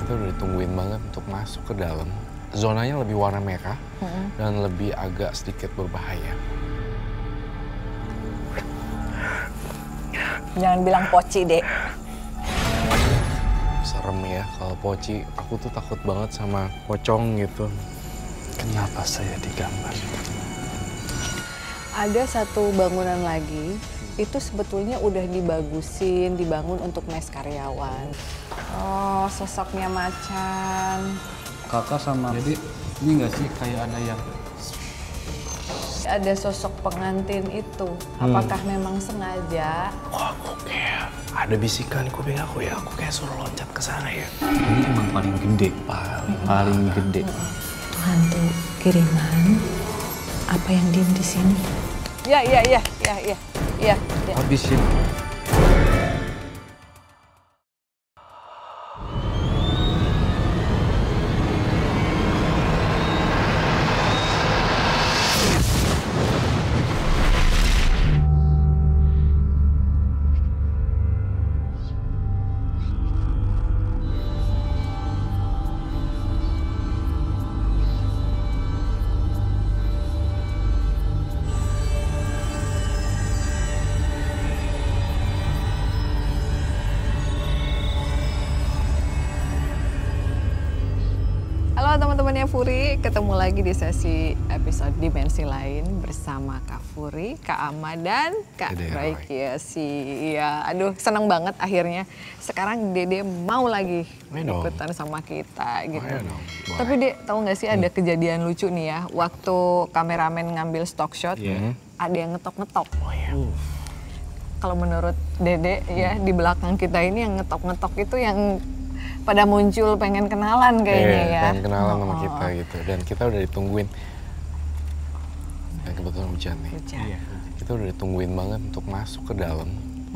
kita udah ditungguin banget untuk masuk ke dalam. Zonanya lebih warna merah dan lebih agak sedikit berbahaya. Jangan bilang poci, Dek. Serem ya kalau poci. Aku tuh takut banget sama pocong gitu. Kenapa saya digambar? Ada satu bangunan lagi, itu sebetulnya udah dibagusin, dibangun untuk mes karyawan. Oh, sosoknya macan. Kakak sama jadi ini nggak sih kayak ada yang Ada sosok pengantin itu. Apakah memang sengaja? Kok aku kayak ada bisikan di kuping aku ya. Aku kayak suruh loncat ke sana ya. ini emang paling gede, paling gede. Hantu kiriman, apa yang diem di sini? Ya. Habisin. Halo teman-temannya Furi, ketemu lagi di sesi episode Dimensi Lain bersama Kak Furi, Kak Ama, dan Kak Roy Kiyoshi. Iya, aduh seneng banget akhirnya sekarang Dede mau lagi ikutan sama kita gitu. Tapi Dek, tahu nggak sih ada kejadian lucu nih ya, waktu kameramen ngambil stock shot, ada yang ngetok-ngetok. Kalau menurut Dede ya, di belakang kita ini yang ngetok-ngetok itu yang pada muncul pengen kenalan kayaknya ya. Pengen kenalan sama kita gitu. Dan kita udah ditungguin. Dan kebetulan hujan nih. Kita udah ditungguin banget untuk masuk ke dalam.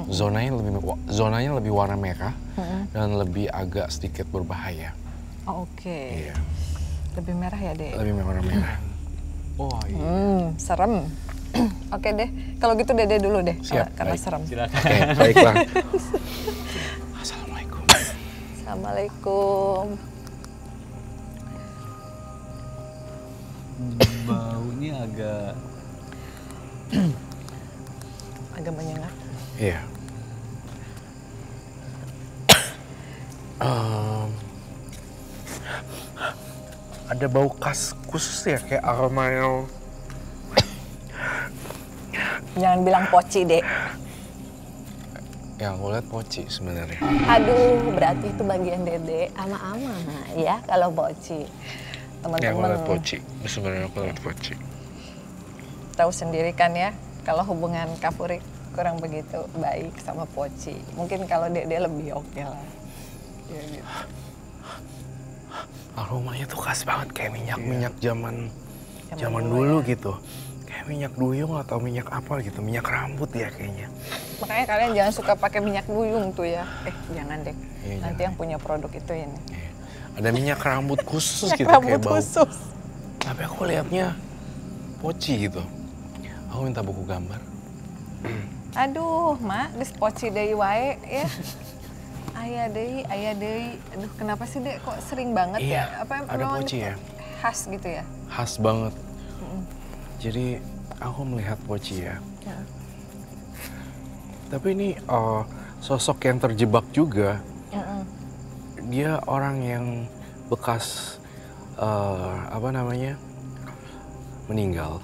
Zonanya lebih warna merah dan lebih agak sedikit berbahaya. Oh, oke. Iya. Lebih merah ya, Dek? Lebih warna merah. Oh iya. Serem. Oke deh, kalau gitu Dede dulu deh. Siap, Karena baik. serem. Silakan. Oke, baiklah. Assalamualaikum. Assalamualaikum. Baunya agak Agak menyengat. Iya. Ada bau khas khusus ya, kayak aroma yang... Jangan bilang poci, Dek. Yang aku lihat poci sebenarnya. Aduh, berarti itu bagian Dede ama-ama ya kalau poci. Yang aku Teman-teman lihat poci. Sebenarnya aku lihat poci. tahu sendiri kan ya, kalau hubungan Kak Furi kurang begitu baik sama poci. Mungkin kalau Dede lebih oke lah. Ya gitu. Aromanya tuh khas banget, kayak minyak zaman dulu gitu. Kayak minyak duyung atau minyak apa gitu, minyak rambut ya kayaknya. Makanya kalian jangan suka pakai minyak duyung tuh ya. Jangan deh. Iya, Nanti jangan. yang punya produk itu ini. Iya. Ada minyak rambut khusus Minyak gitu, rambut kayak bau. khusus. Tapi aku lihatnya poci gitu. Aku minta buku gambar. Aduh, Mak, geus poci deui wae ya. Aya deui. Aduh, kenapa sih, Dek? Kok sering banget Iya, ya? Apa ada memang poci ya. khas gitu ya? Khas banget. Jadi aku melihat poci ya. Tapi ini sosok yang terjebak juga. Dia orang yang bekas meninggal.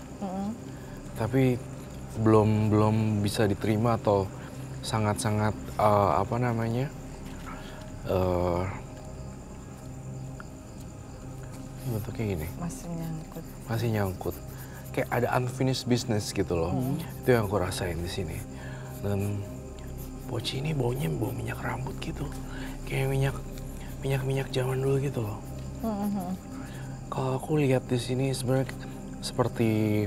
Tapi belum bisa diterima atau sangat-sangat bentuknya gini. Masih nyangkut. Kayak ada unfinished business gitu loh. Itu yang aku rasain di sini. Dan poci ini baunya bau minyak rambut gitu. Kayak minyak zaman dulu gitu loh. Kalau aku lihat di sini sebenarnya seperti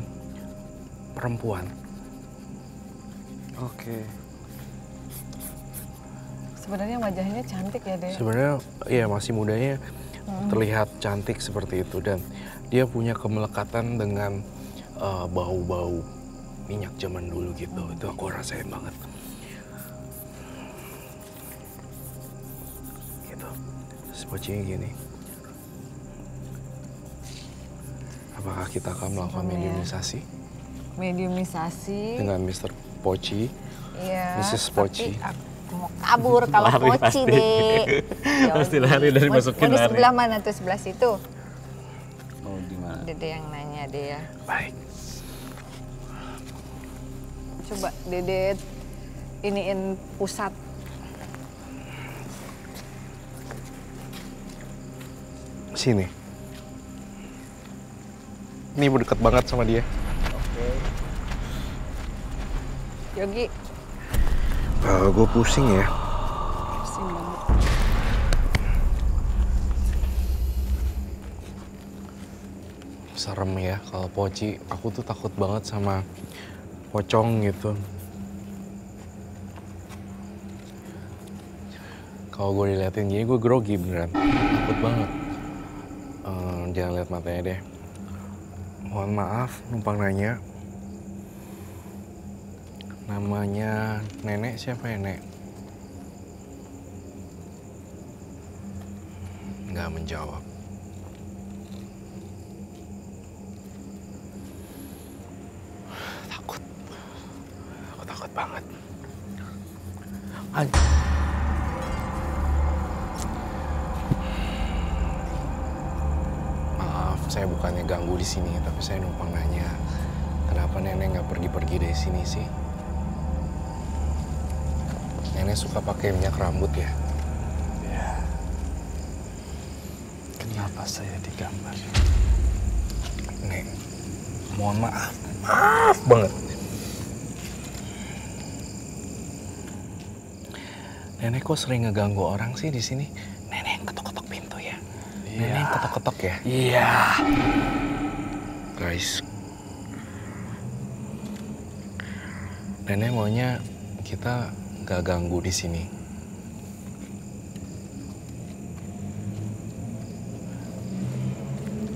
perempuan. oke. Sebenarnya wajahnya cantik ya, Dek? Sebenarnya iya masih mudanya terlihat cantik seperti itu, dan dia punya kemelekatan dengan bau-bau minyak zaman dulu gitu. Itu aku rasain banget. Gitu. Terus Poci gini. Apakah kita akan melakukan mediumisasi? Mediumisasi. Dengan Mr. Poci, Iya. Mrs. Poci. Aku mau kabur kalau Poci deh. Pasti lari dari masukin lari. Mau di lari. sebelah mana tuh? Sebelah situ. Oh, di mana? Dede yang nanya deh ya. Baik. Coba Dede iniin pusat. Sini. Ini dekat banget sama dia. Yogi. Gue pusing ya. Pusing banget. Serem ya kalau Poci. Aku tuh takut banget sama pocong gitu. Kalau gue diliatin gini gue grogi beneran. Takut banget. Jangan lihat matanya deh. Mohon maaf numpang nanya. Namanya nenek siapa ya, Nek? Nggak menjawab. Takut. Aku takut banget. Maaf, saya bukannya ganggu di sini, tapi saya numpang nanya. Kenapa nenek nggak pergi-pergi dari sini sih? Nenek suka pakai minyak rambut ya? Ya. Kenapa saya digambar? Nek, mohon maaf. Maaf banget. Nenek kok sering ngeganggu orang sih di sini? Nenek yang ketok-ketok pintu ya? Iya. Nenek yang ketok-ketok ya? Iya. Guys. Nenek maunya kita gak ganggu di sini.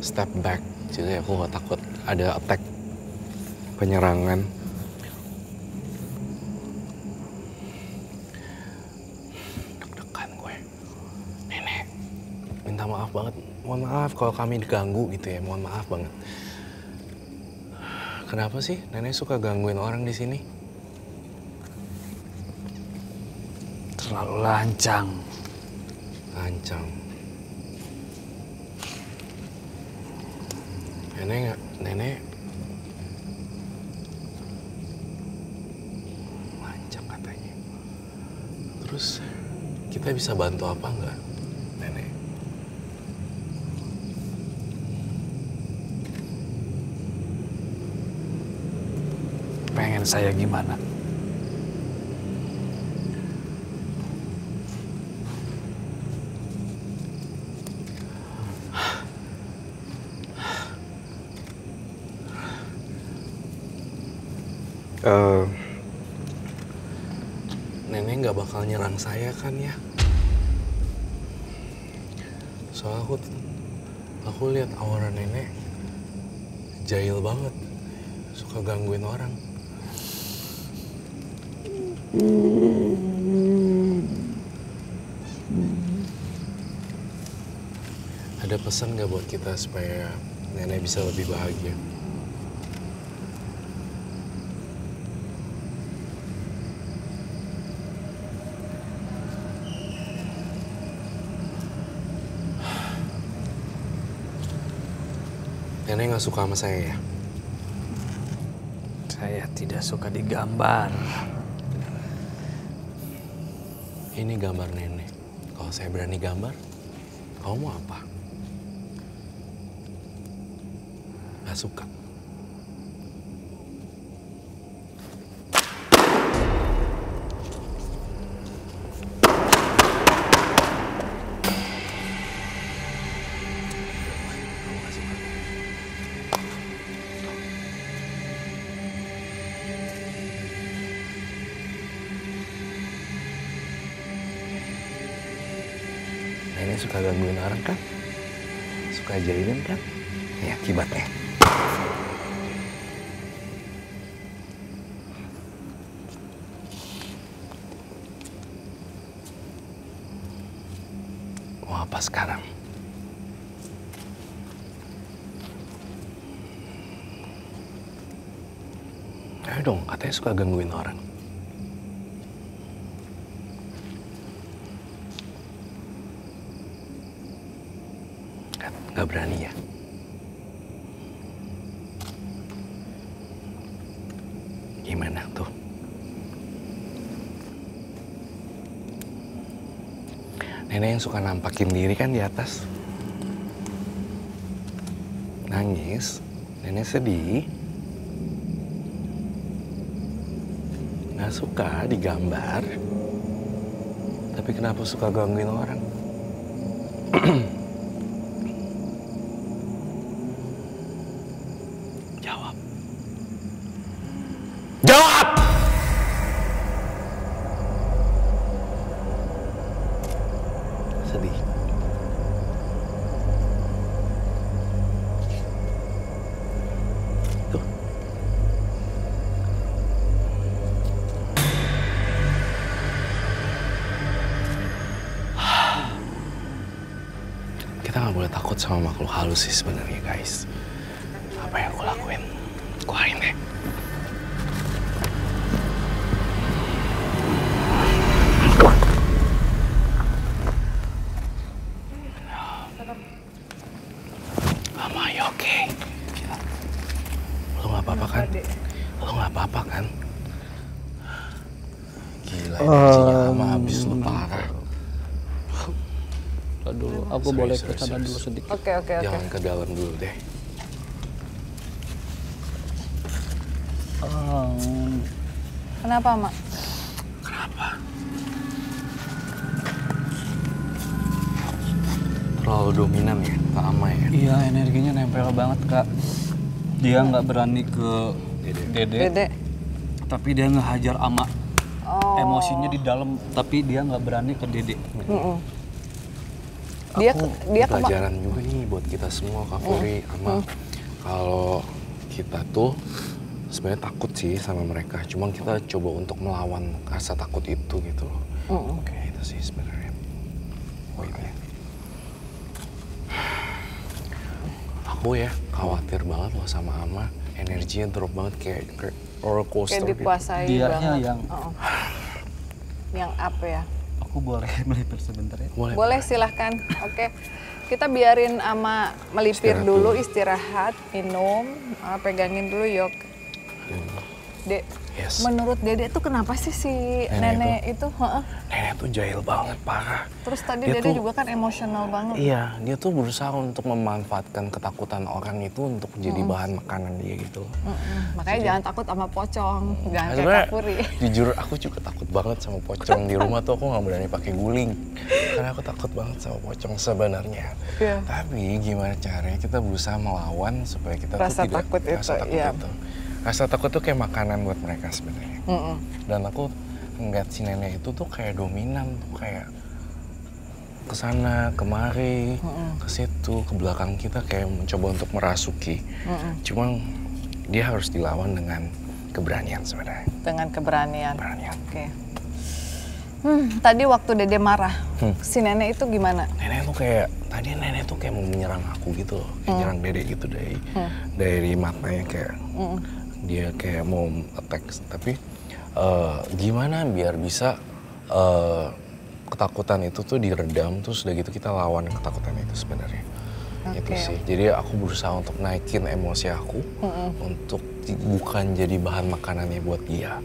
Step back, jadi aku gak takut ada attack, penyerangan. Deg-degan gue. Nenek, minta maaf banget. Mohon maaf kalau kami diganggu gitu ya, mohon maaf banget. Kenapa sih nenek suka gangguin orang di sini? Terlalu lancang. Lancang. Nenek lancang katanya. Terus kita bisa bantu apa enggak, Nenek? Pengen saya gimana? Nenek nggak bakal nyerang saya kan ya? Soalnya aku lihat aura nenek jahil banget, suka gangguin orang. Ada pesan nggak buat kita supaya nenek bisa lebih bahagia? Nenek nggak suka sama saya ya? Saya tidak suka digambar. Ini gambar nenek. Kalau saya berani gambar, kamu mau apa? Nggak suka. Nenek suka gangguin orang kan? Suka jahilin kan? Ini akibatnya. Wow. apa sekarang? Ayo dong, katanya suka gangguin orang. Gak berani ya? Gimana tuh? Nenek yang suka nampakin diri kan di atas. Nangis, nenek sedih. Gak suka digambar. Tapi kenapa suka gangguin orang? Jawab. Jawab! Sedih. Tuh. Kita nggak boleh takut sama makhluk halus sih sebenarnya, guys. Apa yang aku lakuin? Keluarin deh. Am I okay? Lo nggak apa-apa kan? Lo nggak apa-apa kan? Gila, energinya lama habis lo parah. Aduh, aku boleh ke sana dulu sedikit. Oke. Jangan ke dalam dulu deh. Kenapa, Mak? Kenapa? Terlalu dominan ya, Kak Ama ya? Iya, energinya nempel banget, Kak. Dia nggak berani ke Dede, Dede. tapi dia ngehajar Ama. Emosinya di dalam, tapi dia nggak berani ke Dede. Dia Pelajaran juga nih buat kita semua, Kak Furi, Ama. Kalau kita tuh sebenarnya takut sih sama mereka, cuma kita coba untuk melawan rasa takut itu gitu loh. Oke, itu sih sebenarnya. Oke. Aku ya khawatir banget loh sama Ama, energinya drop banget kayak roller coaster kayak dikuasai Dianya banget. yang Yang apa ya? aku boleh melipir sebentar ya? Boleh silahkan. Oke. Kita biarin Ama melipir Istirahat dulu, dulu. istirahat, minum, pegangin dulu Yok. Dek, Yes. menurut Dede tuh kenapa sih si nenek itu? Nenek tuh jahil banget, parah. Terus tadi Dia Dede tuh- juga kan emosional banget. Iya, dia tuh berusaha untuk memanfaatkan ketakutan orang itu untuk jadi bahan makanan dia gitu. Makanya jangan takut sama pocong, jangan kayak Sebenarnya, Kapuri. jujur aku juga takut banget sama pocong. Di rumah tuh aku nggak berani pakai guling. Karena aku takut banget sama pocong sebenarnya. Iya. Tapi gimana caranya kita berusaha melawan supaya kita Rasa tuh tidak takut itu, rasa takut iya. itu. Rasa takut tuh kayak makanan buat mereka sebenarnya. Dan aku ngeliat si nenek itu tuh kayak dominan tuh, kayak kesana kemari, ke situ, ke belakang kita kayak mencoba untuk merasuki. Cuma dia harus dilawan dengan keberanian sebenarnya. Dengan keberanian. Keberanian. Oke. Tadi waktu Dede marah, si nenek itu gimana? Nenek tuh kayak tadi nenek tuh kayak mau menyerang aku gitu loh, kayak nyerang Dede gitu dari matanya kayak dia kayak mau attack. Tapi gimana biar bisa ketakutan itu tuh diredam, terus udah gitu kita lawan ketakutan itu sebenarnya. Itu sih. Jadi aku berusaha untuk naikin emosi aku untuk bukan jadi bahan makanannya buat dia.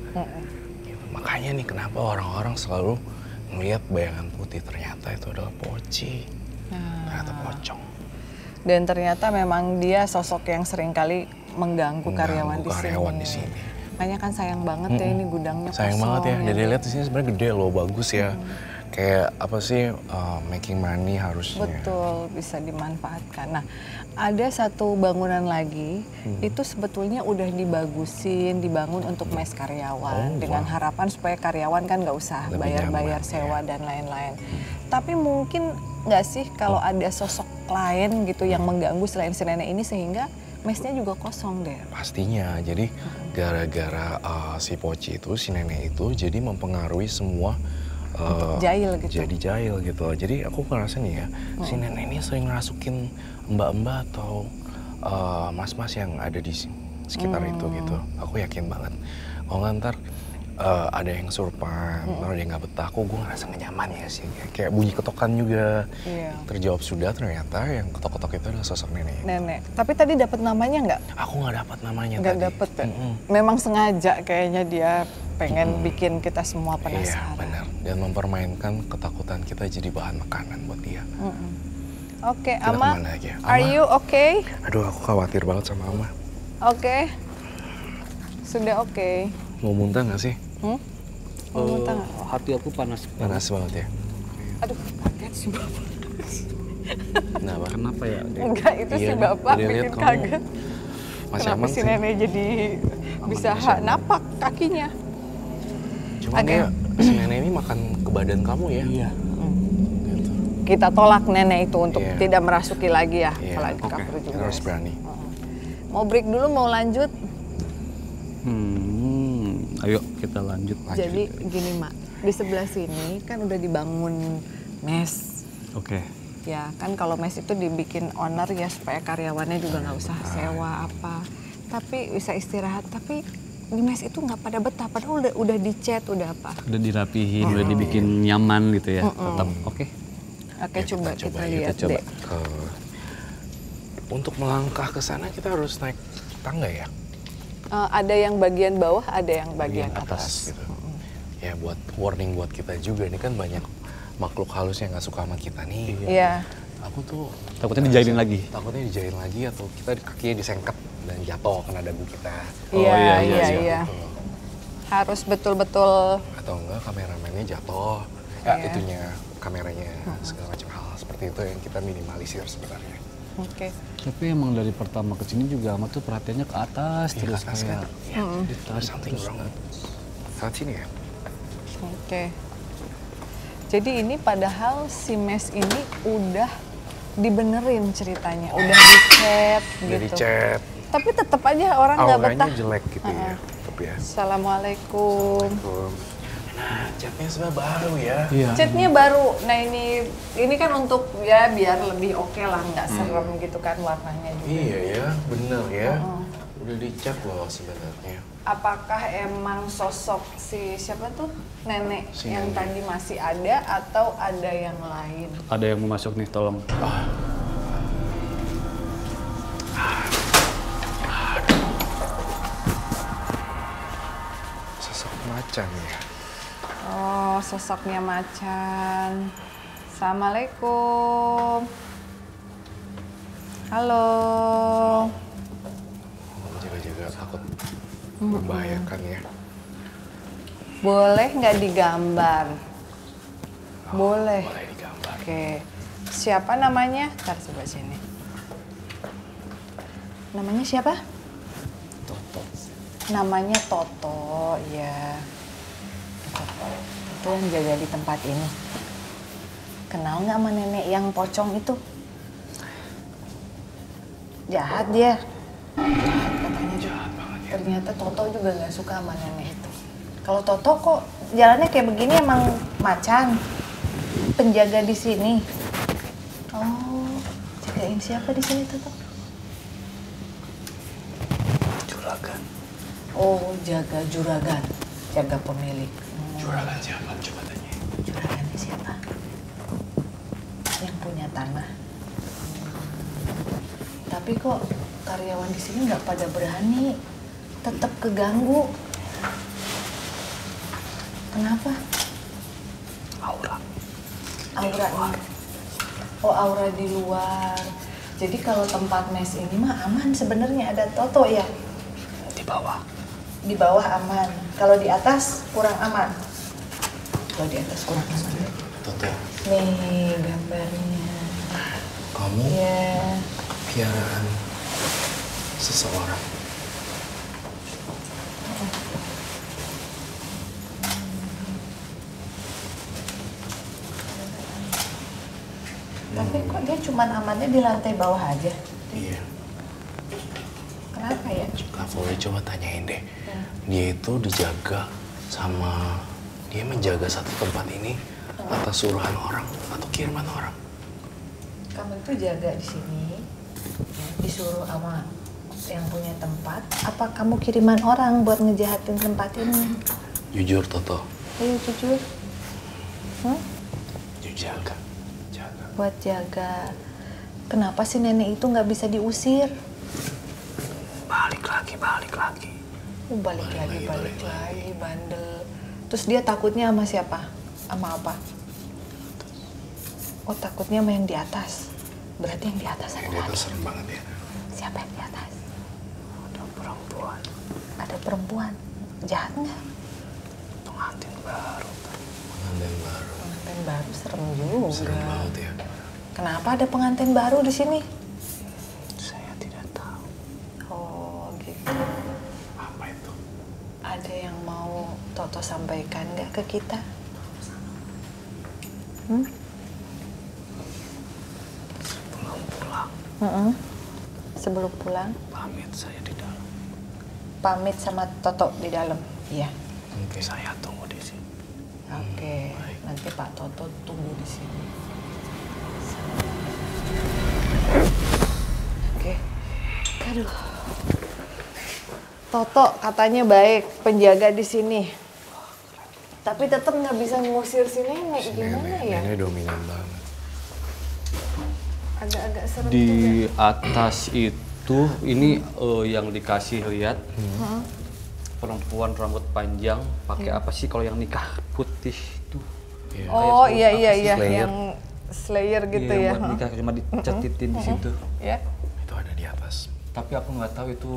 Gitu. Makanya nih kenapa orang-orang selalu ngelihat bayangan putih, ternyata itu adalah poci. Ternyata pocong. Dan ternyata memang dia sosok yang seringkali mengganggu karyawan di sini. Makanya kan sayang banget ya ini gudangnya kosong. Sayang banget ya. Jadi lihat di sini sebenarnya gede loh, bagus ya. Kayak apa sih making money harusnya. Betul, bisa dimanfaatkan. Nah, ada satu bangunan lagi, itu sebetulnya udah dibagusin, dibangun untuk mes karyawan. Dengan harapan supaya karyawan kan nggak usah Lebih bayar-bayar nyaman, sewa dan lain-lain. Tapi mungkin nggak sih kalau ada sosok lain gitu yang mengganggu selain si nenek ini sehingga mesnya juga kosong deh. Pastinya. Jadi gara-gara si Poci itu, si nenek itu jadi mempengaruhi semua jahil gitu. Jadi jahil gitu. Jadi aku ngerasa nih ya, si nenek ini sering ngerasukin mbak-mbak atau mas-mas yang ada di sekitar itu gitu. Aku yakin banget. Kalau nggak ntar ada yang surpan, ada yang nggak betah, gue ngerasa gak nyaman ya sih. Kayak bunyi ketokan juga. Terjawab sudah, ternyata yang ketok-ketok itu adalah sosok nenek. Nenek. Tapi tadi dapat namanya nggak? Aku nggak dapat namanya tadi. Nggak dapet ya? Memang sengaja kayaknya dia pengen bikin kita semua penasaran. Iya benar. Dan mempermainkan ketakutan kita jadi bahan makanan buat dia. Oke, Kita Ama, kemana lagi ya? are you okay? Aduh, aku khawatir banget sama Ama. Oke. Sudah oke. Mau muntah nggak sih? Mau muntah nggak? Hati aku panas. Panas banget ya. Aduh, kaget si Bapak. Kenapa ya? Enggak, itu si Bapak bikin kaget. Masih Kenapa aman si sih? nenek jadi bisa napak kakinya? Cuma dia, si nenek ini makan ke badan kamu ya? Iya. Gitu. Kita tolak nenek itu untuk Iya. tidak merasuki lagi ya. Iya, Apalagi oke. Kak Furi juga. Kita harus berani. Mau break dulu, mau lanjut? Ayo kita lanjut. Jadi gini Mak, di sebelah sini kan udah dibangun mes. Oke. Ya kan kalau mes itu dibikin owner ya supaya karyawannya juga nggak usah sewa apa. Tapi bisa istirahat. Tapi di mes itu nggak pada betah. Padahal udah dicat, udah apa. Udah dirapihin, udah dibikin nyaman gitu ya. Tetap oke. Oke, coba kita yuk, lihat coba deh. Untuk melangkah ke sana kita harus naik tangga ya? Ada yang bagian bawah, ada yang bagian atas. Gitu. Ya buat warning buat kita juga, ini kan banyak makhluk halus yang nggak suka sama kita nih. Iya. Aku tuh Takutnya dijahilin lagi. takutnya dijahilin lagi atau kita kakinya disengket dan jatuh kena dagu kita. Iya. Gitu. Harus betul-betul. Atau enggak kameramennya jatuh, ya itunya kameranya segala macam hal seperti itu yang kita minimalisir sebenarnya. Oke. Tapi emang dari pertama ke sini juga Ama tuh perhatiannya ke atas Iya, terus ke atas kayak kan? Ya, there's something wrong. Saat sini ya? Oke. Jadi ini padahal si mes ini udah dibenerin ceritanya, udah dicat Udah gitu. dicat, Tapi tetap aja orang nggak auranya betah. jelek gitu ya. Tapi ya. Assalamualaikum. Nah, catnya sebenarnya baru ya. iya. Catnya baru. Nah ini kan untuk ya biar lebih oke lah, nggak serem gitu kan warnanya juga. Iya ya, bener ya. Udah dicat loh sebenarnya. Apakah emang sosok si siapa tuh nenek Si yang nenek. tadi masih ada atau ada yang lain? Ada yang mau masuk nih, tolong. Sosok macan ya. Oh, sosoknya macan. Assalamualaikum. Halo. Jaga-jaga takut membahayakan ya. Boleh nggak digambar? Boleh. Boleh digambar. Oke. Siapa namanya? Ntar coba sini. Namanya siapa? Toto. Namanya Toto, ya. Toto. Itu yang jaga di tempat ini. Kenal nggak sama nenek yang pocong itu? Jahat dia. Jahat katanya. Jahat banget ya. Ternyata Toto juga nggak suka sama nenek itu. Kalau Toto kok jalannya kayak begini emang macan. Penjaga di sini. Oh, jagain siapa di sini Toto? Juragan. Oh, jaga juragan, jaga pemilik. Juragan siapa? Coba tanya. Juragannya siapa? Yang punya tanah. Tapi kok karyawan di sini nggak pada berani, tetap keganggu. Kenapa? Aura. Aura ini. Oh, aura di luar. Jadi kalau tempat mes ini mah aman sebenarnya, ada Toto ya. Di bawah. Di bawah aman. Kalau di atas kurang aman. Kalau di atas kurang aman. Toto, Nih gambarnya. kamu Ya. piaraan seseorang. Tapi kok dia cuman amannya di lantai bawah aja? Iya. Kenapa ya? Kak Fori coba tanyain deh. Dia itu dijaga sama dia menjaga satu tempat ini atas suruhan orang atau kiriman orang? Kamu itu jaga di sini, ya, disuruh sama yang punya tempat. Apa kamu kiriman orang buat ngejahatin tempat ini? Jujur Toto. Ayo jujur. Jaga. Buat jaga. Kenapa sih nenek itu nggak bisa diusir? Balik lagi. Balik lagi, bandel. Terus dia takutnya sama siapa? Sama apa? Oh, takutnya sama yang di atas. Berarti yang di atas ada Yang di atas serem banget ya. Siapa yang di atas? Ada perempuan. Jahat nggak? Pengantin baru. Pengantin baru serem juga. Serem banget ya. Kenapa ada pengantin baru di sini? Saya tidak tahu. Oh, gitu. Apa itu? Ada yang mau Toto sampaikan nggak ke kita? Sebelum pulang, Sebelum pulang, pamit saya di dalam. pamit sama Toto di dalam. Iya. Oke, saya tunggu di sini. Oke. Nanti Pak Toto tunggu di sini. Oke. Aduh. Toto katanya baik, penjaga di sini. Tapi tetap nggak bisa ngusir si nenek. Gimana ya? Nenek dominan banget. Agak-agak serem Di juga. atas itu ini yang dikasih lihat perempuan rambut panjang pakai apa sih kalau yang nikah putih itu? Oh iya Slayer. yang Slayer gitu Iya, ya. buat nikah cuma dicetitin di situ. Ya. Itu ada di atas. Tapi aku nggak tahu itu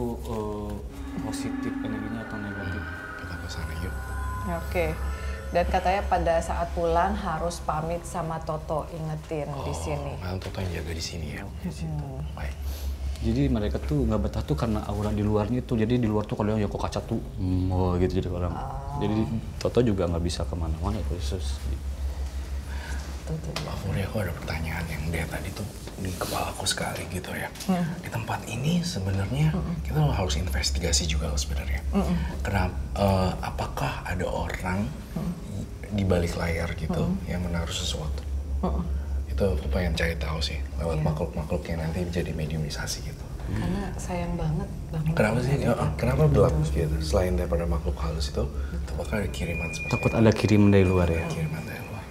positif energinya atau negatif. Kita ke sana yuk. Oke. Dan katanya pada saat pulang harus pamit sama Toto, ingetin di sini. Nah, Toto yang jaga di sini ya. Baik. Jadi mereka tuh nggak betah tuh karena aura di luarnya itu. Jadi di luar tuh kalau yang kok kaca tuh, gitu jadi orang. Jadi Toto juga nggak bisa kemana-mana itu khusus. Mbak Furi, aku ada pertanyaan yang dari tadi tuh di kepala aku sekali gitu ya. Di tempat ini sebenarnya kita harus investigasi juga sebenarnya. Kenapa? Apakah ada orang di balik layar gitu yang menaruh sesuatu? Itu aku pengen cari tahu sih lewat makhluk-makhluk yang nanti jadi mediumisasi gitu. Karena sayang banget Bang. Kenapa sih? Kenapa gelap gitu? Selain daripada makhluk halus itu, apakah ada kiriman seperti Takut ada kiriman dari luar ya. kiriman dari luar?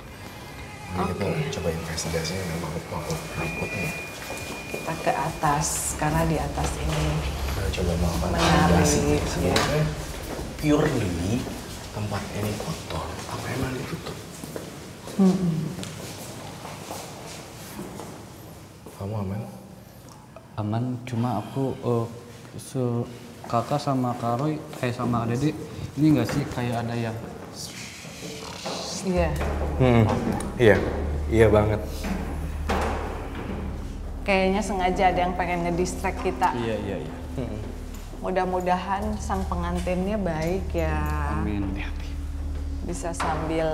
Jadi kita coba investigasinya dengan makhluk-makhluk berikutnya. Kita ke atas, karena di atas ini Kita coba melakukan menarik. investigasi nih. Sebenarnya purely tempat ini kotor, apa emang ditutup? Kamu aman? Aman, cuma aku kakak sama Kak Roy, sama Dede, ini nggak sih kayak ada yang Iya. Iya banget. Kayaknya sengaja ada yang pengen ngedistract kita. Iya. Mudah-mudahan sang pengantinnya baik ya. Amin. Bisa sambil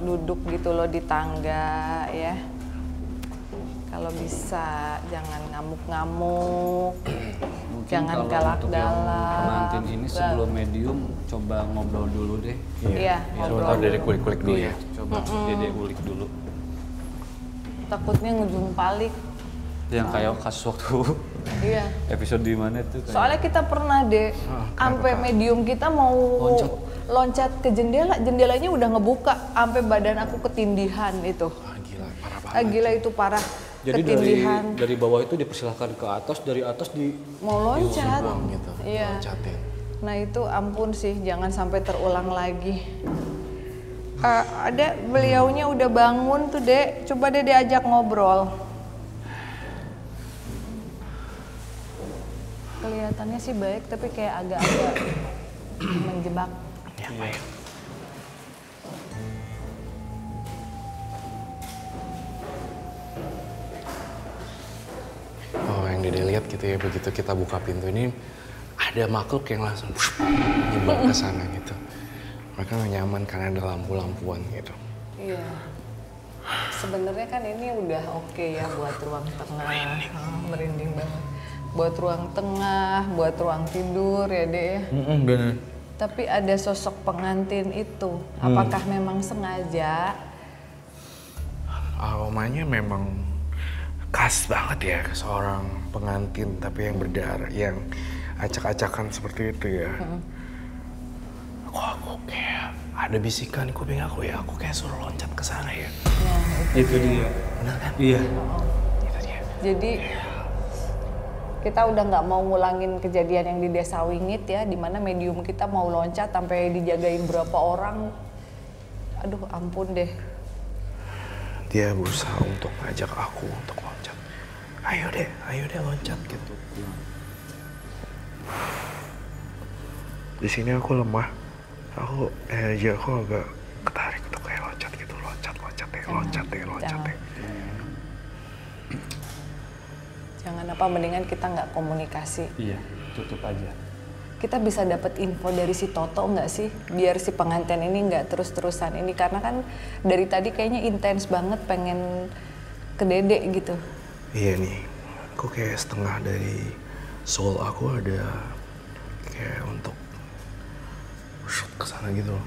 duduk gitu loh di tangga ya. Kalau bisa jangan ngamuk-ngamuk. Jangan Mungkin kalau untuk yang galak-galak. pengantin ini sebelum medium coba ngobrol dulu deh. Iya, Sebentar dari kulik-kulik dulu ya. Coba Dede ulik dulu. Takutnya ngujung palik. Yang kayak kasus waktu Iya. episode di mana tuh kayak Soalnya kita pernah deh, sampai medium kita mau loncat ke jendela, jendelanya udah ngebuka, sampai badan aku ketindihan itu. Gila, parah banget. Gila itu parah. jadi ketindihan. dari bawah itu dipersilahkan ke atas, dari atas di Mau loncat. Gitu. Iya. Loncatin. Nah itu ampun sih, jangan sampai terulang lagi. Ada beliaunya udah bangun tuh Dek, coba deh diajak ngobrol. Kelihatannya sih baik, tapi kayak agak-agak menjebak. Ya, baik. Oh, yang Dede lihat gitu ya, begitu kita buka pintu ini, ada makhluk yang langsung nyebar ke sana gitu. Mereka nggak nyaman karena ada lampu-lampuan gitu. Iya. Sebenarnya kan ini udah oke ya buat ruang tengah. Merinding banget. Buat ruang tengah, buat ruang tidur ya Dek ya. Bener. Tapi ada sosok pengantin itu, apakah memang sengaja? Aromanya memang khas banget ya seorang pengantin, tapi yang berdarah, yang acak-acakan seperti itu ya. Kok aku kayak ada bisikan di kuping aku ya, aku kayak suruh loncat ke sana ya. Itu dia. Benar kan? Iya. Itu dia. Jadi kita udah nggak mau ngulangin kejadian yang di Desa Wingit ya, dimana medium kita mau loncat sampai dijagain berapa orang. Aduh ampun deh. Dia berusaha untuk ngajak aku untuk loncat. Ayo deh loncat gitu. Di sini aku lemah. Aku agak ketarik untuk kayak loncat gitu, loncat deh. Jangan apa, mendingan kita nggak komunikasi. Iya, tutup aja. Kita bisa dapat info dari si Toto nggak sih, biar si pengantin ini nggak terus-terusan ini, karena kan dari tadi kayaknya intens banget pengen ke Dede gitu. Iya nih, aku kayak setengah dari soul aku ada kayak untuk shoot ke sana gitu loh.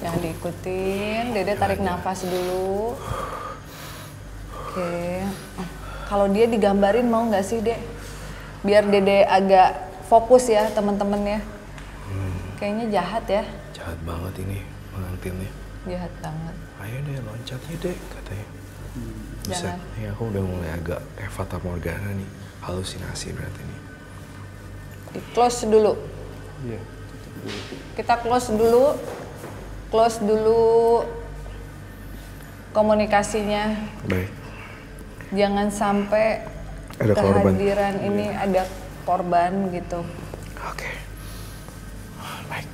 Jangan diikutin. Dede tarik nafas dulu. Oke. Kalau dia digambarin mau nggak sih, Dek? Biar Dede agak fokus ya teman-teman ya. Kayaknya jahat ya. Jahat banget ini pengantinnya. Jahat banget. Ayo deh loncat ya deh katanya. Bisa. Jangan. Ya aku udah mulai agak kayak Fata Morgana nih. Halusinasi berarti nih. Di close dulu. Iya. Kita close dulu. Close dulu komunikasinya. Baik. Jangan sampai Ada korban. kehadiran ini ada korban gitu. Oke. Baik.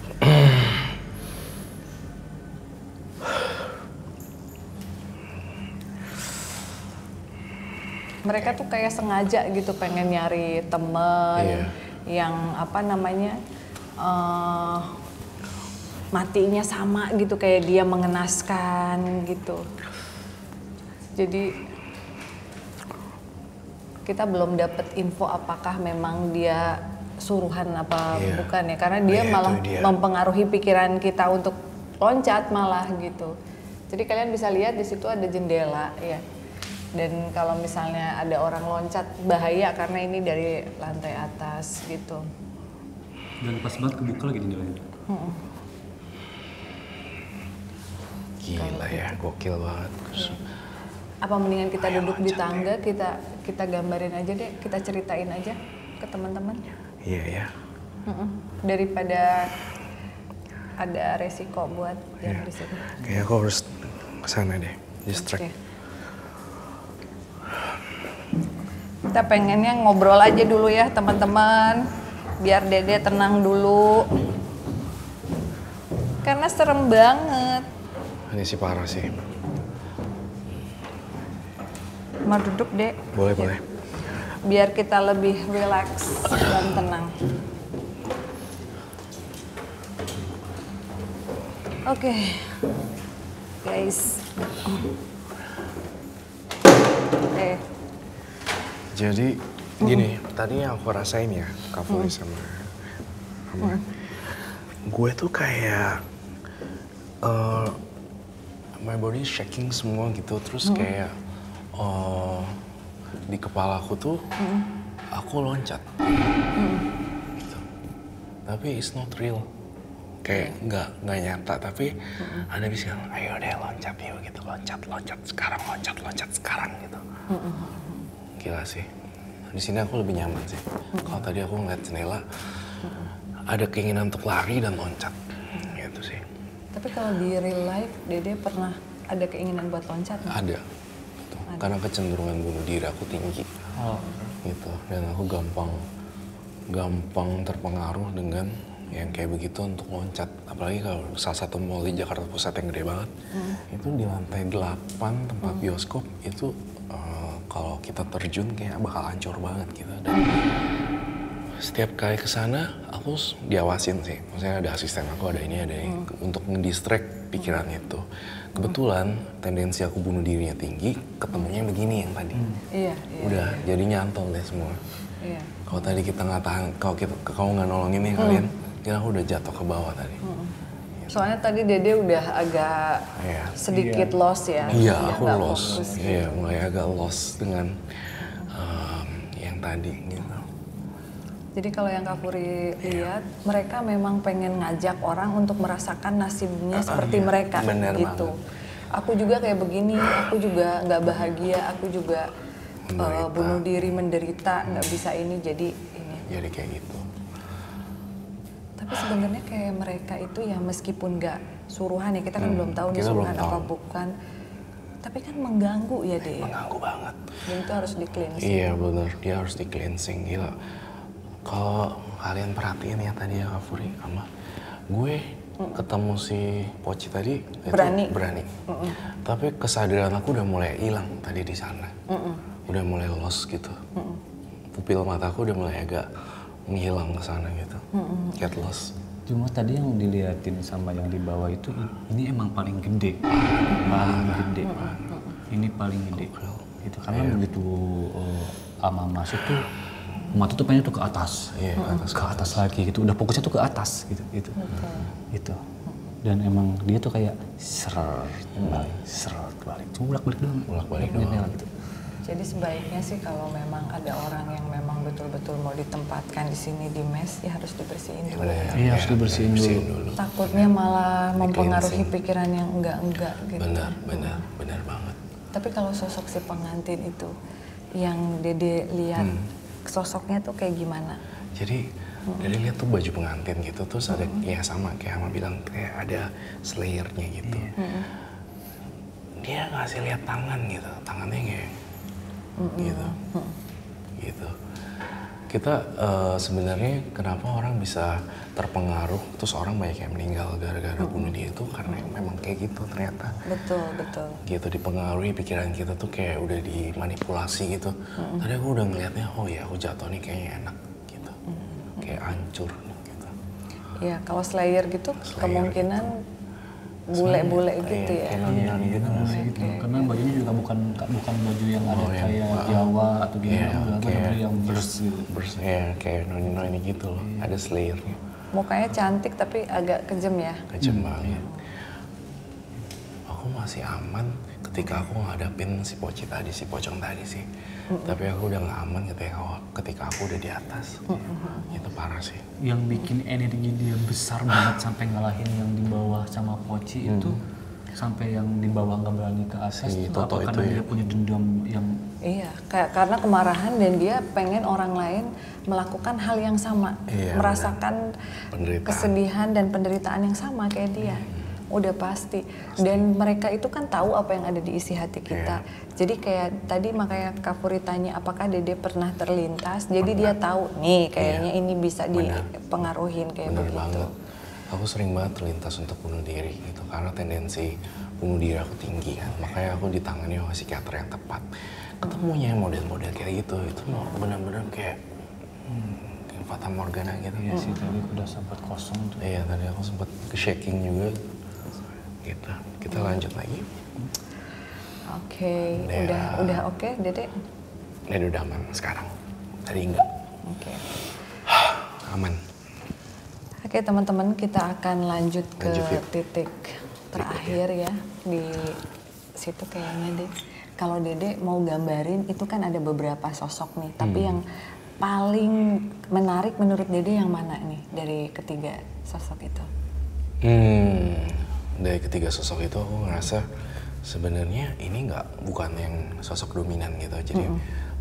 Mereka tuh kayak sengaja gitu pengen nyari temen yang apa namanya matinya sama gitu, kayak dia mengenaskan gitu. Jadi kita belum dapat info apakah memang dia suruhan apa bukan ya, karena dia malah mempengaruhi pikiran kita untuk loncat malah gitu. Jadi kalian bisa lihat di situ ada jendela ya. Dan kalau misalnya ada orang loncat bahaya karena ini dari lantai atas gitu. Dan pas banget kebuka lagi jendelanya. Gila ya, gokil banget. Apa mendingan kita duduk di tangga, kita gambarin aja deh, kita ceritain aja ke teman-teman. Iya ya. Daripada ada resiko buat yang di sini. Kayaknya aku harus kesana deh, distract. Oke. Kita pengennya ngobrol aja dulu ya teman-teman, biar Dede tenang dulu. Karena serem banget. Ini sih parah sih. Mau duduk, Dek? Boleh, Ya. boleh. Biar kita lebih relax dan tenang. Oke. Guys. Jadi gini, tadi yang aku rasain ya, Kak Fuli sama gue tuh kayak my body shaking semua gitu, terus kayak di kepala aku tuh aku loncat, gitu. Tapi it's not real, kayak nggak nyata, tapi ada bisikan, ayo deh loncat yuk gitu, loncat sekarang gitu. Gila sih. Di sini aku lebih nyaman sih. Kalau tadi aku ngeliat jendela, ada keinginan untuk lari dan loncat. Gitu sih. Tapi kalau di real life, Dede pernah ada keinginan buat loncat? Ada. Gitu. Karena kecenderungan bunuh diri aku tinggi. Gitu. Dan aku gampang terpengaruh dengan yang kayak begitu untuk loncat. Apalagi kalau salah satu mall di Jakarta Pusat yang gede banget. Itu di lantai 8 tempat bioskop itu kalau kita terjun kayak bakal hancur banget gitu. Dan setiap kali kesana aku diawasin sih. Maksudnya ada asisten aku, ada ini untuk ngedistract pikiran itu. Kebetulan tendensi aku bunuh dirinya tinggi, ketemunya begini yang tadi. Iya. Udah jadi nyantol deh semua. Iya. Kalau tadi kita nggak tahan, kalau kamu nggak nolongin nih kalian, kita udah jatuh ke bawah tadi. Soalnya tadi Dede udah agak sedikit lost ya. Iya, aku lost. Iya, mulai agak lost dengan yang tadi gitu. Jadi kalau yang Kak Furi lihat, mereka memang pengen ngajak orang untuk merasakan nasibnya seperti mereka gitu. Aku juga kayak begini, aku juga nggak bahagia, aku juga bunuh diri, menderita, nggak bisa ini, jadi ini. Jadi kayak gitu. Tapi sebenarnya kayak mereka itu ya meskipun nggak suruhan ya, kita kan belum tahu nih suruhan apa bukan. Tapi kan mengganggu ya deh. Mengganggu banget. Dan itu harus di cleansing. Iya bener, dia harus di cleansing, gila. Kalau kalian perhatiin ya tadi ya Kak Furi sama gue ketemu si Poci tadi berani. Tapi kesadaran aku udah mulai hilang tadi di sana. Udah mulai lost gitu. Pupil mataku udah mulai agak menghilang ke sana gitu. Get lost. Cuma tadi yang diliatin sama yang di bawah itu ini emang paling gede. Paling gede. Ini paling gede. Gitu karena begitu Ama masuk tuh mata tuh pengen tuh ke atas. Iya, ke atas lagi gitu. Udah fokusnya tuh ke atas gitu. Gitu. Dan emang dia tuh kayak seret balik. Cuma bolak-balik doang. Gitu. Jadi sebaiknya sih kalau memang ada orang yang memang betul-betul mau ditempatkan di sini di mes, ya harus dibersihin dulu. Iya, harus dibersihin dulu. Takutnya malah mempengaruhi pikiran yang enggak gitu. Benar banget. Tapi kalau sosok si pengantin itu yang Dede lihat, sosoknya tuh kayak gimana? Jadi Dede lihat tuh baju pengantin gitu, terus ada ya sama kayak Ama bilang kayak ada slayernya gitu. Dia ngasih lihat tangan gitu, tangannya kayak gitu. Kita sebenarnya kenapa orang bisa terpengaruh terus orang banyak yang meninggal gara-gara bunuh diri itu karena memang kayak gitu ternyata. Betul. Gitu dipengaruhi pikiran kita tuh kayak udah dimanipulasi gitu. Tadi aku udah ngeliatnya, oh ya aku jatuh nih kayaknya enak gitu. Kayak hancur gitu. Iya, kalau slayer gitu kemungkinan bule-bule gitu ya. Kayak gitu nggak sih? Karena bajunya juga bukan baju yang ada kayak Jawa atau gimana, baju yang burst gitu. Ya, kayak noni-noni gitu loh, ada slayernya. Mukanya cantik tapi agak kejam ya? Kejam banget. Aku masih aman ketika aku ngadapin si pocong tadi sih. Tapi aku udah nggak aman ketika aku udah di atas. Itu parah sih. Yang bikin energi dia besar banget sampai ngalahin yang di bawah sama Poci itu, sampai yang di bawah nggak berani ke atas Si itu Toto apa karena itu dia punya dendam yang Iya, karena kemarahan dan dia pengen orang lain melakukan hal yang sama, merasakan kesedihan dan penderitaan yang sama kayak dia. Udah pasti. Dan mereka itu kan tahu apa yang ada di isi hati kita. Jadi kayak tadi makanya Kak Furi tanya apakah Dede pernah terlintas. Jadi dia tahu nih kayaknya ini bisa dipengaruhin kayak begitu. Banget. Aku sering banget terlintas untuk bunuh diri gitu karena tendensi bunuh diri aku tinggi kan. Makanya aku ditangani oleh psikiater yang tepat. Ketemunya model-model kayak gitu itu benar-benar kayak Fata Morgana gitu. Iya sih, tadi udah sempat kosong tuh. Iya, tadi aku sempat ke-shaking juga. Gitu. Kita lanjut lagi. Oke, udah oke, Dede? Dede udah aman sekarang. Tadi enggak. Oke. Aman. Oke, teman-teman, kita akan lanjut ke titik terakhir ya di situ kayaknya deh. Kalau Dede mau gambarin itu kan ada beberapa sosok nih, tapi yang paling menarik menurut Dede yang mana nih dari ketiga sosok itu? Dari ketiga sosok itu aku ngerasa sebenarnya ini bukan yang sosok dominan gitu. Jadi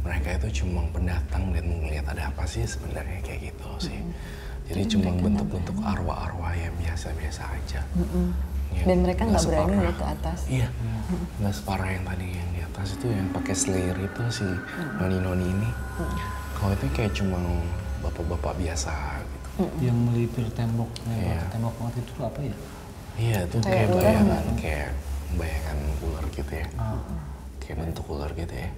mereka itu cuma pendatang dan melihat ada apa sih sebenarnya kayak gitu sih. Jadi cuma bentuk-bentuk arwah-arwah yang biasa-biasa aja. Ya, dan mereka nggak berani lihat ke atas. Iya, nggak separah yang tadi yang di atas itu yang pakai slayer itu si noni-noni ini. Kalau itu kayak cuma bapak-bapak biasa gitu. Yang melipir tembok banget itu apa ya? Iya, itu kayak bayangan ular gitu ya. Kayak bentuk ular gitu ya.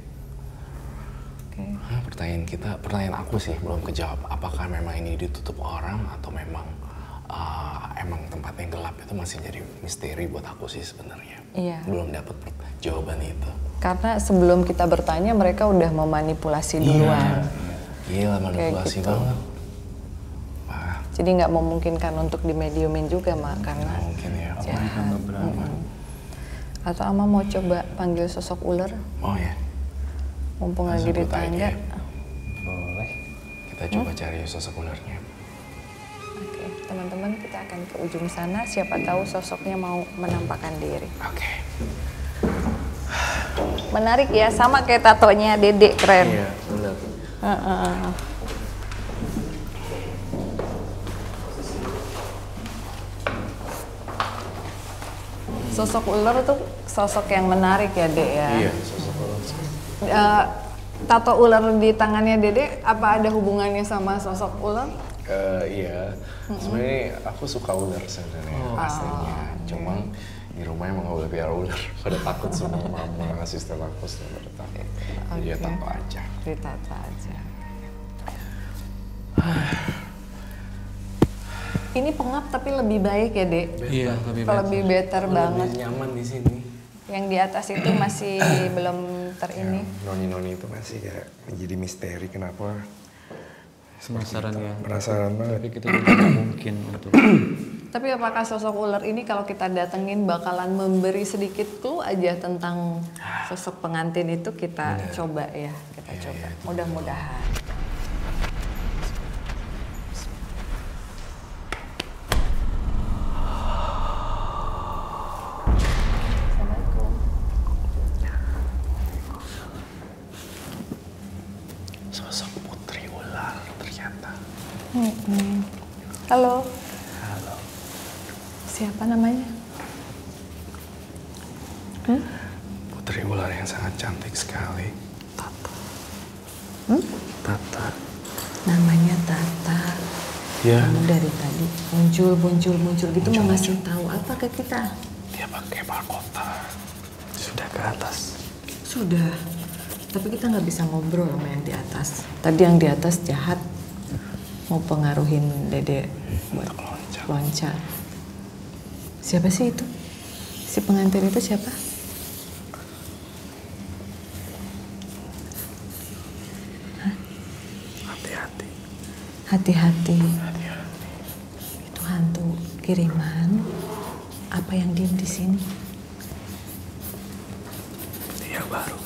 Pertanyaan aku sih belum kejawab. Apakah memang ini ditutup orang atau memang tempatnya gelap, itu masih jadi misteri buat aku sih sebenarnya. Iya. Belum dapat jawaban itu. Karena sebelum kita bertanya mereka udah memanipulasi duluan. Gila, manipulasi gitu. banget. Jadi nggak memungkinkan untuk dimediumin juga, Ma, karena mungkin ya. Nggak berani. Atau Ama mau coba panggil sosok ular? Oh ya. Mumpung lagi di tangga. Boleh. Kita coba cari sosok ularnya. Oke, teman-teman, kita akan ke ujung sana. Siapa tahu sosoknya mau menampakkan diri. Oke. Menarik ya, sama kayak tatonya Dede, keren. Iya, benar. Sosok ular tuh sosok yang menarik ya, Dek ya. Iya, sosok ular. Tato ular di tangannya Dede apa ada hubungannya sama sosok ular? Iya, sebenarnya aku suka ular sebenarnya aslinya. Cuma di rumah emang gak boleh piara ular. Pada takut semua, mama, asisten aku semua pada takut. Jadi ya tato aja. Ditato aja. Ini pengap tapi lebih baik ya, Dek? Iya, Lebih better banget. Lebih nyaman di sini. Yang di atas itu masih belum terini. Noni-noni itu masih kayak menjadi misteri kenapa. Penasaran ya. Penasaran banget. Tapi kita juga nggak mungkin untuk Tapi apakah sosok ular ini kalau kita datengin bakalan memberi sedikit clue aja tentang sosok pengantin itu? Kita coba ya, kita coba. Mudah-mudahan. Assalamualaikum. Sosok putri ular ternyata. Halo. Halo. Siapa namanya? Putri ular yang sangat cantik sekali. Tata. Tata. Namanya Tata. Ya. Kamu dari tadi muncul gitu mau ngasih tahu apa ke kita? Dia pakai mahkota. Sudah ke atas. Sudah. Tapi kita nggak bisa ngobrol sama yang di atas. Tadi yang di atas jahat. Mau pengaruhin Dede buat loncat. Siapa sih itu? Si pengantin itu siapa? Hati-hati. Hati-hati. Hati-hati. Itu hantu kiriman. Apa yang diem di sini? Dia baru.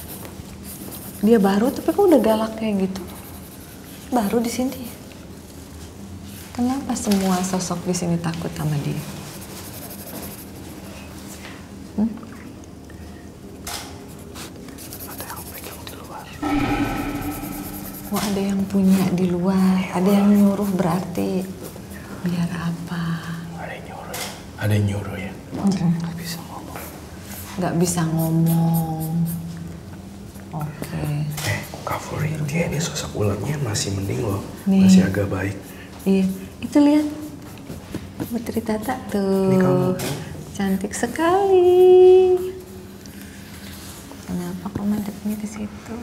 Dia baru, tapi kok udah galak kayak gitu? Baru di sini. Kenapa semua sosok di sini takut sama dia? Ada yang pegang di luar. Oh, ada yang punya di luar, ada yang nyuruh berarti. Biar apa? Ada yang nyuruh ya. Ada yang nyuruh ya. Nggak bisa ngomong. Nggak bisa ngomong. Oke. Kak Furi, dia ini sosok ularnya masih mending loh. Nih. Masih agak baik. Iya, itu lihat. Putri Tata tuh. Ini kamu kan? Cantik sekali. Kenapa kok madepnya ke situ?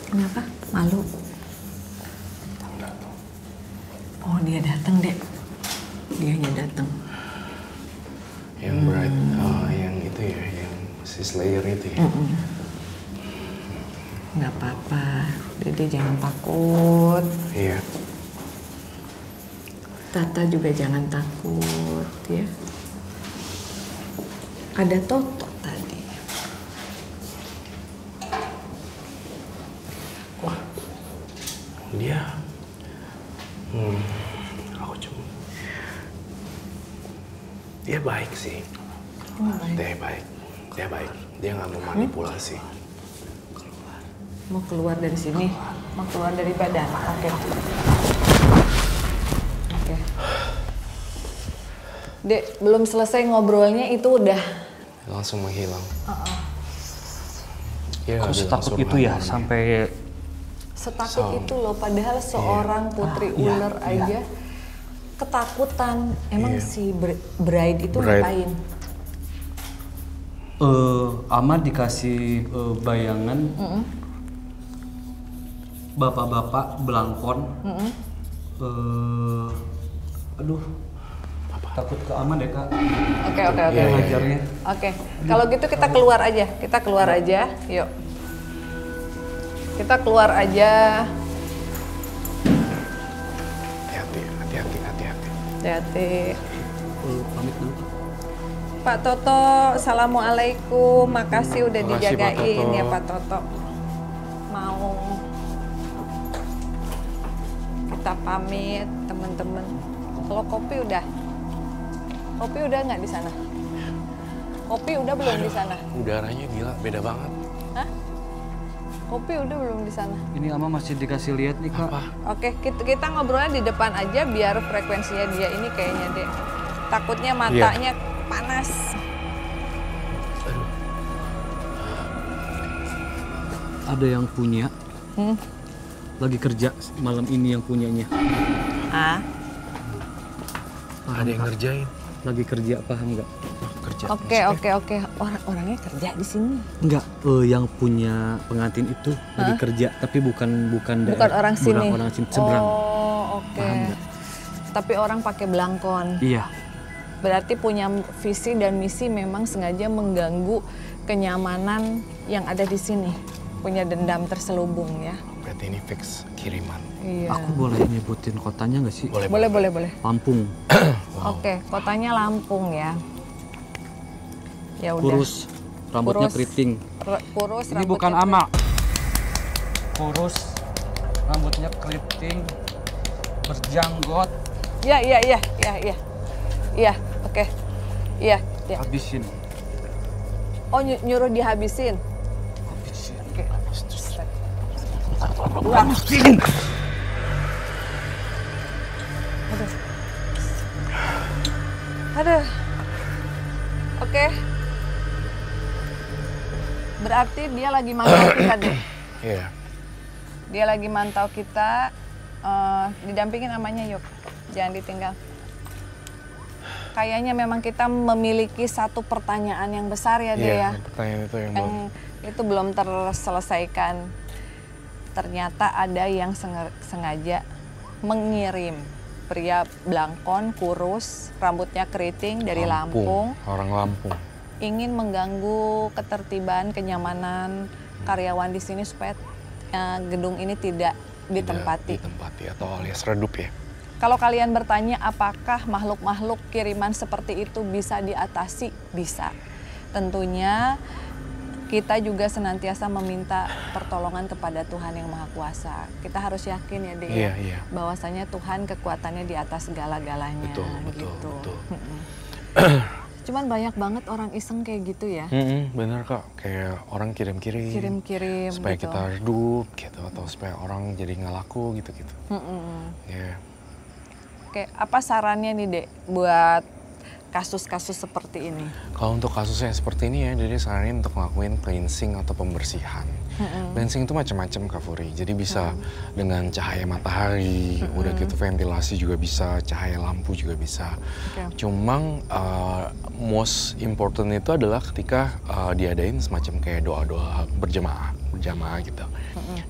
Kenapa? Malu. Oh, dia datang, Dek. Dianya datang. Yang bright, yang itu ya, yang si Slayer itu ya. Nggak apa-apa, Dede jangan takut. Iya. Tata juga jangan takut ya. Ada Toto tadi. Wah, dia, aku cuma, dia baik sih. Dia baik, dia baik. Dia nggak mau manipulasi. Mau keluar dari sini? Mau keluar dari badan? Oke. Oke. Dek, belum selesai ngobrolnya itu udah. Langsung menghilang. Dia kok nggak bilang setakut suruh itu ya namanya. sampai Setakut itu loh, padahal seorang putri ular aja ketakutan. Emang si bride itu Bride. ngapain? Ama dikasih bayangan bapak-bapak belangkon. Aduh, takut ke Ama deh kak. Oke. Ngajarnya. Oke, kalau gitu kita keluar aja. Kita keluar aja, yuk. Kita keluar aja. Hati-hati. Pamit dulu. Pak Toto, assalamualaikum. Makasih udah Makasih, Pak dijagain Toto. ya Pak Toto. Mau kita pamit teman-teman. Kalau kopi udah nggak di sana? Kopi udah belum di sana? Udaranya gila, beda banget. Hah? Kopi udah belum di sana? Ini Ama masih dikasih lihat nih Kak. Apa? Oke, kita ngobrolnya di depan aja biar frekuensinya dia ini kayaknya deh. Takutnya matanya panas. Ada yang punya. Lagi kerja malam ini yang punyanya. Ah, Ada yang ngerjain. Lagi kerja, paham nggak? Kerja. oke. Orangnya kerja di sini. Enggak, yang punya pengantin itu lagi kerja, tapi bukan Bukan orang sini. Orang sini seberang. Oh, oke. Paham nggak? Tapi orang pakai belangkon. Iya. Berarti punya visi dan misi memang sengaja mengganggu kenyamanan yang ada di sini. Punya dendam terselubung ya. Berarti ini fix kiriman. Iya. Aku boleh nyebutin kotanya nggak sih? Boleh. Lampung. Oke, kotanya Lampung ya. Ya udah. Kurus. Rambutnya Kurus. keriting. Kurus. Ini rambutnya bukan keriting. Ama. Kurus. Rambutnya keriting. Berjanggot. Iya. Iya, oke. Iya. Habisin. Oh, nyuruh dihabisin. Habisin. Oke. Aduh. Oke. Berarti dia lagi mantau kita deh. Iya. Dia lagi mantau kita. Didampingin namanya yuk. Jangan ditinggal. Kayaknya memang kita memiliki satu pertanyaan yang besar ya dia ya. Pertanyaan itu yang Yang itu belum terselesaikan. Ternyata ada yang sengaja mengirim pria belangkon, kurus, rambutnya keriting dari Lampung. Orang Lampung. Ingin mengganggu ketertiban, kenyamanan karyawan di sini supaya gedung ini tidak ditempati. Ditempati atau alias redup ya. Kalau kalian bertanya apakah makhluk-makhluk kiriman seperti itu bisa diatasi? Bisa. Tentunya kita juga senantiasa meminta pertolongan kepada Tuhan yang Maha Kuasa. Kita harus yakin ya, Dek, Iya. bahwasanya Tuhan kekuatannya di atas segala-galanya. Betul. Cuman banyak banget orang iseng kayak gitu ya. Bener Kak, kayak orang kirim-kirim. Kirim-kirim supaya gitu. kita redup gitu, atau supaya orang jadi nggak laku gitu-gitu. Iya. Oke, apa sarannya nih, Dek, buat kasus-kasus seperti ini? Kalau untuk kasusnya seperti ini ya, jadi saranin untuk ngelakuin cleansing atau pembersihan. Cleansing itu macam-macam Kak Furi. Jadi bisa dengan cahaya matahari, udah gitu ventilasi juga bisa, cahaya lampu juga bisa. Cuma most important itu adalah ketika diadain semacam kayak doa-doa berjamaah gitu.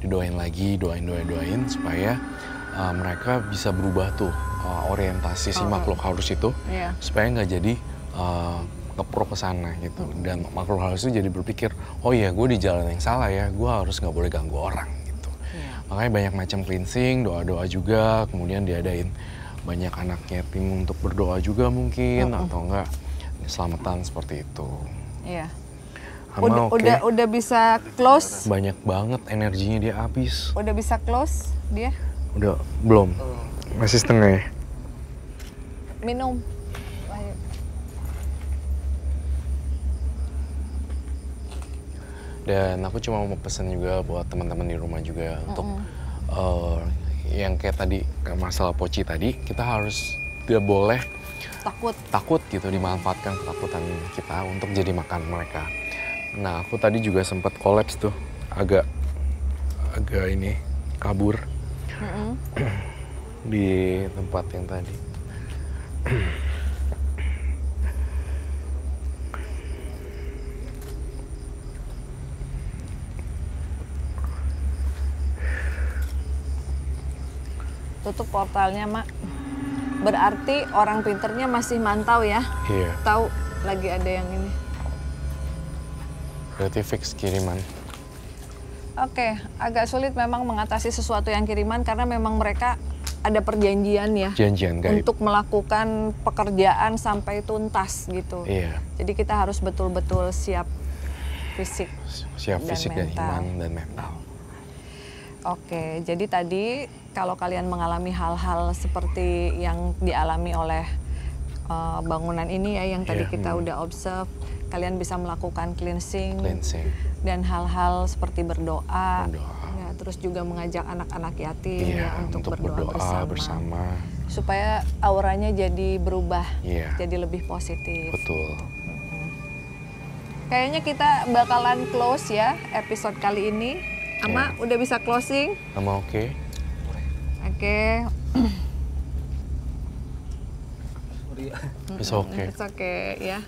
Didoain lagi, doain supaya mereka bisa berubah tuh orientasi si makhluk halus itu, supaya nggak jadi ngeprok ke sana gitu. Dan makhluk halus itu jadi berpikir, oh iya gue di jalan yang salah ya, gue harus nggak boleh ganggu orang gitu. Makanya banyak macam cleansing, doa-doa juga, kemudian diadain banyak anak yatim untuk berdoa juga mungkin, atau enggak selamatan seperti itu. Iya. Ama, Udah bisa close? Banyak banget energinya dia habis. Udah bisa close dia? Udah, belum. Masih setengah ya? Minum. Dan aku cuma mau pesan juga buat teman-teman di rumah juga untuk yang kayak tadi masalah Poci tadi, kita harus tidak boleh takut gitu, dimanfaatkan ketakutan kita untuk jadi makan mereka. Nah, aku tadi juga sempat kolaps tuh, agak ini kabur di tempat yang tadi. Tutup portalnya, Mak. Berarti orang pinternya masih mantau ya? Iya. Tahu lagi ada yang ini. Berarti fix kiriman. Oke, agak sulit memang mengatasi sesuatu yang kiriman karena memang mereka ada perjanjian ya. Janjian gaib. Untuk melakukan pekerjaan sampai tuntas gitu. Iya. Jadi kita harus betul-betul siap fisik. Siap fisik dan mental. iman dan mental. Oke, jadi tadi kalau kalian mengalami hal-hal seperti yang dialami oleh bangunan ini ya, yang tadi kita udah observe, kalian bisa melakukan cleansing. Dan hal-hal seperti berdoa. Ya, terus juga mengajak anak-anak yatim ya, untuk berdoa bersama. Supaya auranya jadi berubah, jadi lebih positif. Betul. Kayaknya kita bakalan close ya episode kali ini. Ama udah bisa closing? Ama oke. Oke. It's okay. It's okay ya.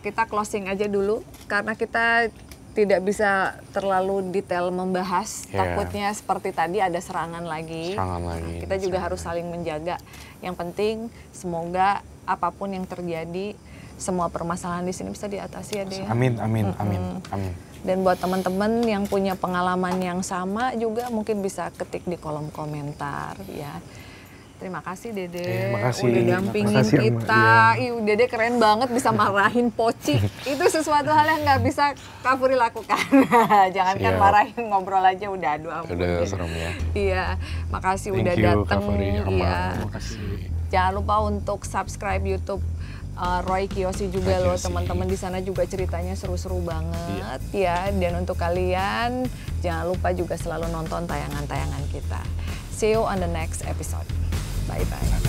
Kita closing aja dulu karena kita tidak bisa terlalu detail membahas. Takutnya seperti tadi ada serangan lagi. Kita juga harus saling menjaga. Yang penting semoga apapun yang terjadi, semua permasalahan di sini bisa diatasi ya Dea. Amin. Dan buat teman-teman yang punya pengalaman yang sama juga mungkin bisa ketik di kolom komentar ya. Terima kasih Dede, udah dampingin kita. Ih, Dede keren banget bisa marahin Poci. Itu sesuatu hal yang nggak bisa Kak Furi lakukan. Jangankan marahin, ngobrol aja udah aduh ampun. Udah serem ya. Iya, makasih udah datang. Iya. Jangan lupa untuk subscribe YouTube Roy Kiyoshi juga loh, teman-teman di sana juga ceritanya seru-seru banget ya. Dan untuk kalian jangan lupa juga selalu nonton tayangan-tayangan kita. See you on the next episode. Bye-bye.